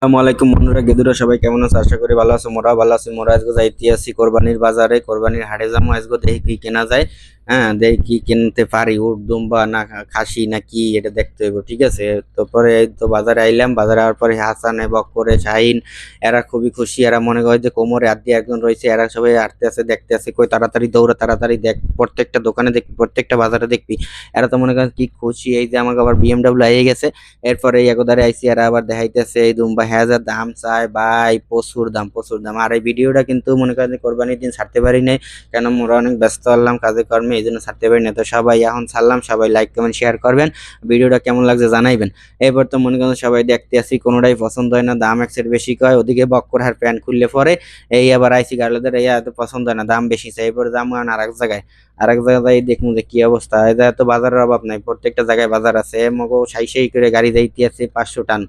আসসালামু আলাইকুম বন্ধুরা, গেদুরা সবাই কেমন আছো? আশা করি ভালো আছো। মোরা ভালো আছি। মোরা আজকে যাইতে আছি কোরবানির বাজারে, কোরবানির হাটে যাবো। আজকে দেখি কি কেনা যায়। হ্যাঁ, দেখি কি কিনতে পারি, উট দুম্বা না খাসি না কি, এটা দেখতে হইব। ঠিক আছে, তো পরে এই তো বাজারে আইলাম। বাজারে আওয়ার পরে হাসান বক্করে শাহিন এরা খুবই খুশি। এরা মনে করে যে কোমরে হাত দিয়ে একজন রয়েছে, এরা সবাই হাঁটতে আছে, দেখতে আছে, কই তাড়াতাড়ি দৌড়া, তাড়াতাড়ি দেখ, প্রত্যেকটা দোকানে দেখবি, প্রত্যেকটা বাজারে দেখবি। এরা তো মনে করেন কি খুশি, এই যে আমাকে আবার বিএমডাব্লিউ আইয়ে গেছে। এরপরে একদারে আইসি আর আবার দেখাইতেছে এই দুম্বা হ্যাঁ যা দাম চায় ভাই, প্রচুর দাম, প্রচুর দাম। আর এই ভিডিওটা কিন্তু মনে করেন যে কোরবানির দিন ছাড়তে পারি নাই, কেন মোরা অনেক ব্যস্ত হলাম কাজে কর্মে, এই জন্য ছাড়তে পারি না। তো সবাই এখন ছাড়লাম, সবাই লাইক কমেন্ট শেয়ার করবেন, ভিডিওটা কেমন লাগছে জানাইবেন। এরপর তো মনে করেন সবাই দেখতে আসি, কোনোটাই পছন্দ হয় না, দাম একসের বেশি কয়। ওদিকে বক্কর আর প্যান্ট খুললে পরে এই আবার আইসি গার্লদের এই এত পছন্দ হয় না, দাম বেশি চাই। এরপর দাম আর এক জায়গায়, আরেক জায়গায় দেখুন যে কি অবস্থা। এটা তো বাজারের অভাব নাই, প্রত্যেকটা জায়গায় বাজার আছে। মগো সাই সাই করে গাড়ি যাইতে আছে 500 টান,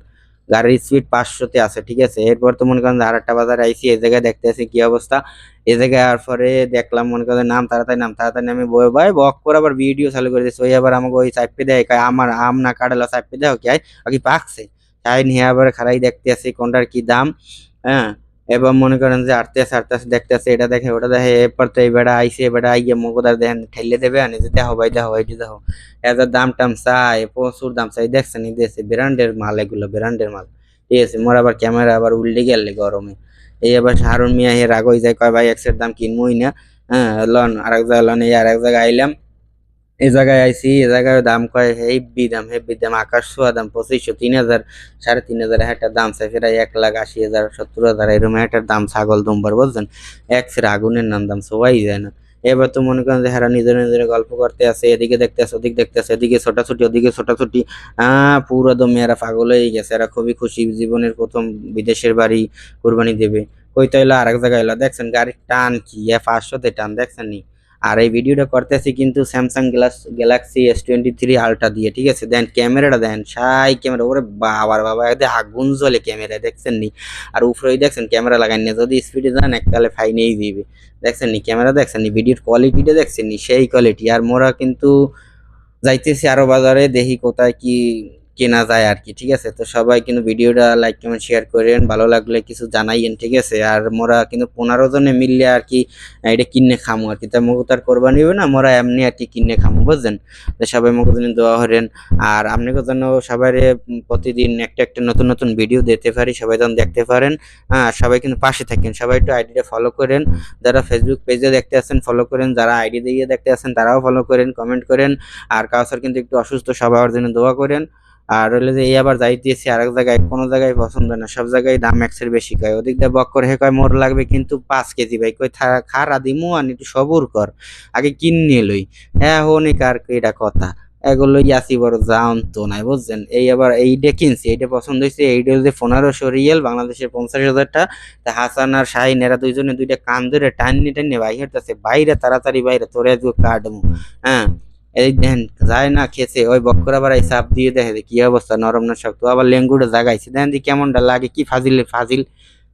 গাড়ির স্পিড 500-তে আছে। ঠিক আছে, এরপর তো মনে করেন যে আর একটা বাজারে আইসি, এই জায়গায় দেখতে আছি কি অবস্থা। এই জায়গায় আর পরে দেখলাম মনে করেন নাম তাড়াতাড়ি, নাম তাড়াতাড়ি আমি বই ভাই বক করে আবার ভিডিও চালু করে দিচ্ছে। ওই আবার আমাকে ওই চাপে দেয়, কয় আমার আম না কাটালো চাপে দেও কি কি পাকছে। তাই নিয়ে আবার খারাই দেখতে আছি কোনটার কি দাম। হ্যাঁ, এবং মনে করেন যে আটতে আসে দেখতে আসে, এটা দেখে ওটা দেখে। এরপর তো এই বেড়া আইসে, বেড়া আইয়ে মগদার দেখেন ঠেলে দেবে, আনি যে দেখো ভাই, দেখো এটি দেখো, এদের দাম টাম চাই, প্রচুর দাম চাই। দেখছেন এই দেশে ব্র্যান্ডের মাল, এগুলো ব্র্যান্ডের মাল। ঠিক আছে, মোর আবার ক্যামেরা আবার উল্টে গেলে গরমে। এই আবার হারুন মিয়া হে রাগ হয়ে যায়, কয় ভাই এক্সের দাম কিনবই না। হ্যাঁ লন, আরেক জায়গায় লন, এই আরেক জায়গায় আইলাম। এই জায়গায় আইসি, এই জায়গায় দাম কয় হেব্বি দাম, আকাশ ছোঁয়া দাম, 2500, 3000, 3500 একটা দাম চাই। ফের 1,80,000, 70,000 এরকম একটা দাম ছাগল দুম্বার, বুঝছেন। এক ফের আগুনের নাম, দাম সবাই যায় না। এবার তো মনে করেন যে হারা নিজের নিজের গল্প করতে আছে, এদিকে দেখতে আছে, ওদিকে দেখতে আছে, এদিকে ছোটাছুটি, ওদিকে ছোটাছুটি। পুরো দমে এরা পাগল হয়ে গেছে। এরা খুবই খুশি, জীবনের প্রথম বিদেশের বাড়ি কোরবানি দেবে। কই তো এলো আরেক জায়গায় এলো, দেখছেন গাড়ির টান কি, 500-তে টান, দেখছেন নি। আর এই ভিডিওটা করতেছি কিন্তু স্যামসাং গ্যালাক্সি S23 আলট্রা দিয়ে। ঠিক আছে, দেন ক্যামেরাটা দেন, সাই ক্যামেরা, ওরে বাবার বাবা, এদের আগুন জ্বলে ক্যামেরা, দেখছেন নি। আর উপরে দেখছেন ক্যামেরা লাগাই না, যদি স্পিডে যান এককালে ফাইনেই দিবে। দেখছেন নি ক্যামেরা, দেখছেন নি ভিডিওর কোয়ালিটিটা, দেখছেন নি সেই কোয়ালিটি। আর মোরা কিন্তু যাইতেছি আরো বাজারে, দেখি কোথায় কি কেনা যায় আর কি। ঠিক আছে, তো সবাই কিন্তু ভিডিওটা লাইক কমেন্ট শেয়ার করেন, ভালো লাগলে কিছু জানাইয়েন। ঠিক আছে, আর মোরা কিন্তু 15 জনে মিললে আর কি এটা কিনে খামো আর কি। তা মগু তার কোরবানি হবে না, মোরা এমনি আর কি কিনে খামো, বুঝছেন। তো সবাই মগু জন্য দোয়া করেন। আর আপনাকে জন্য সবাই প্রতিদিন একটা একটা নতুন নতুন ভিডিও দিতে পারি, সবাই যেন দেখতে পারেন। হ্যাঁ, সবাই কিন্তু পাশে থাকেন, সবাই একটু আইডিটা ফলো করেন। যারা ফেসবুক পেজে দেখতে আছেন ফলো করেন, যারা আইডি দিয়ে দেখতে আছেন তারাও ফলো করেন, কমেন্ট করেন। আর কাউসার কিন্তু একটু অসুস্থ, সবার জন্য দোয়া করেন। আর হইলে যে এই আবার যাইতেছি আরেক জায়গায়, কোনো জায়গায় পছন্দ না, সব জায়গায় দাম এক্সের বেশি কয়। ওদিক দিয়ে বক করে হে কয় মোর লাগবে কিন্তু 5 কেজি, ভাই কই খারা দিমু, আর একটু সবুর কর, আগে কিনে লই। হ্যাঁ হনিক আর কি এটা কথা। এগুলো ইয়াসি বড় জান তো নাই, বুঝছেন। এই আবার এইটা কিনছি, এইটা পছন্দ হয়েছে, এইটা হচ্ছে 1500 রিয়েল, বাংলাদেশের 50,000 টা। তা হাসান আর শাহিন এরা দুইজনে দুইটা কান ধরে টান্নি টান্নি বাইরে আছে, বাইরে তাড়াতাড়ি বাইরে, তোরে কাটমু। হ্যাঁ, এই দেন যায় না খেছে, ওই বক্কর আবার এই চাপ দিয়ে দেখে যে কি অবস্থা, নরম না শক্ত। আবার লেঙ্গুটা জাগাইছে, দেন দি কেমনটা লাগে, কি ফাজিল ফাজিল।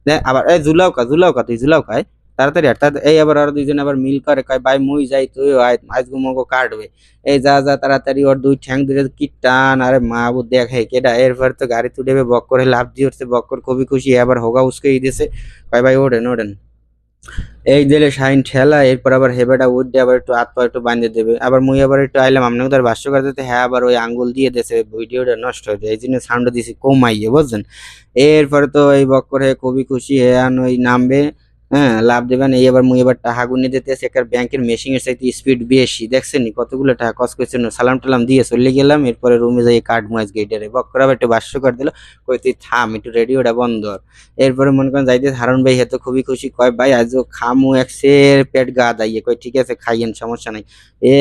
দেখ আবার এই জুলাও কা তুই জুলাও খায়, তাড়াতাড়ি আর তাড়াতাড়ি। এই আবার আর দুইজন আবার মিল করে, কয় ভাই মুই যাই তুই আজ গুমগো কাটবে। এই যা যা তাড়াতাড়ি, ওর দুই ঠ্যাং ধরে কি টান, আরে মা বু দেখে কেডা। এরপর তো গাড়ি তুলে বক্করে লাভ দিয়ে উঠছে, বক্কর খুবই খুশি, আবার হোগা উসকে দিয়েছে, কয় ভাই ওঠেন ওঠেন। এই দিলে শাইন ঠেলা, এরপর আবার হেবেটা উঠে আবার একটু হাত পা একটু বাঁধে দেবে। আবার মুই আবার একটু আইলাম, আপনি ওদের ভাষ্য করতে, হ্যাঁ আবার ওই আঙ্গুল দিয়ে দেশে ভিডিওটা নষ্ট হয়ে যায়, এই জন্য সাউন্ড দিছি কমাইয়ে, বুঝছেন। এরপরে তো এই বক্কর খুবই খুশি আন ওই নামবে। হ্যাঁ, লাভ দেবেন। এই আবার মুই এবার টাকা গুনে দিতেছে, একটা ব্যাংকের মেশিনের চাইতে স্পিড বেশি, দেখছেন নি কতগুলো টাকা কস করছে। সালাম টালাম দিয়ে চলে গেলাম, এরপরে রুমে যাই কার্ড মুয়াজ গেটারে বক্কর আবার একটু ভাষ্য করে দিল, কই তুই থাম একটু, রেডিওটা বন্ধ কর। এরপরে মনে করেন যাইতে হারুন ভাই হেতো খুবই খুশি, কয় ভাই আজও খামু একসের পেট গা দাইয়ে, কয় ঠিক আছে খাইয়েন সমস্যা নাই। এ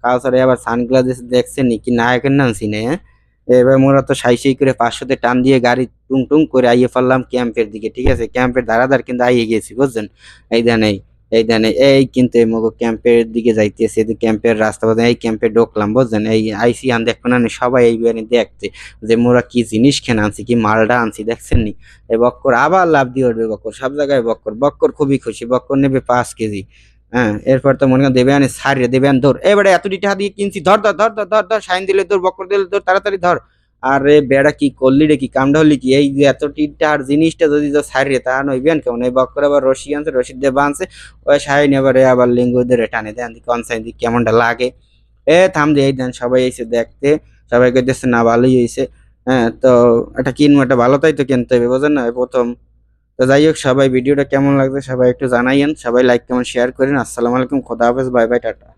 কাউসারে আবার সানগ্লাস দেখছেন নি, কি নায়কের নাম চিনে। হ্যাঁ, এবার মোরা তো সাই সাই করে 500-তে টান দিয়ে গাড়ি টুং টুং করে আইয়ে ফেললাম ক্যাম্পের দিকে। ঠিক আছে, ক্যাম্পের দাঁড়াদার কিন্তু আইয়ে গেছি, বুঝছেন। এই দেন এই কিন্তু এই মগো ক্যাম্পের দিকে যাইতেছে, এই ক্যাম্পের রাস্তা বলতে এই ক্যাম্পে ঢুকলাম, বুঝছেন। এই আইসি আন দেখো না সবাই এইবারে দেখতে যে মোরা কি জিনিস খেয়ে আনছি, কি মালটা আনছি, দেখছেন নি। এই বক্কর আবার লাভ দিয়ে উঠবে, বক্কর সব জায়গায় বক্কর, বক্কর খুবই খুশি, বক্কর নেবে 5 কেজি। হ্যাঁ, এরপর তো মনে করেন দেবে আনে সারিয়ে দেবে আন, ধর এবারে এত টাকা দিয়ে কিনছি, ধর ধর ধর ধর ধর ধর, সাইন দিলে ধর, বক্কর দিলে ধর, তাড়াতাড়ি ধর। আরে বেড়া কি করলি রে, কি কামটা হলি কি, এই যে এত টিটার জিনিসটা যদি তো ছাড়িয়ে তা নইবেন কেমন, এই বক্কর আবার রশি আনছে, রশি দিয়ে বাঁধছে, ওই সাইন এবারে আবার লিঙ্গ ধরে টানে দেন কনসাইন দি কেমনটা লাগে। থাম দিয়ে এই দেন সবাই এসে দেখতে, সবাই কইতেছে না ভালোই হয়েছে। হ্যাঁ, তো এটা কিনবো, এটা ভালো তাই তো কিনতে হবে, বোঝেন না, এই প্রথম। তো যাই হোক, সবাই ভিডিওটা কেমন লাগছে সবাই একটু জানাইয়েন, সবাই লাইক কমেন্ট শেয়ার করেন। আসসালামু আলাইকুম, খোদা হাফেজ, বাই বাই, টাটা।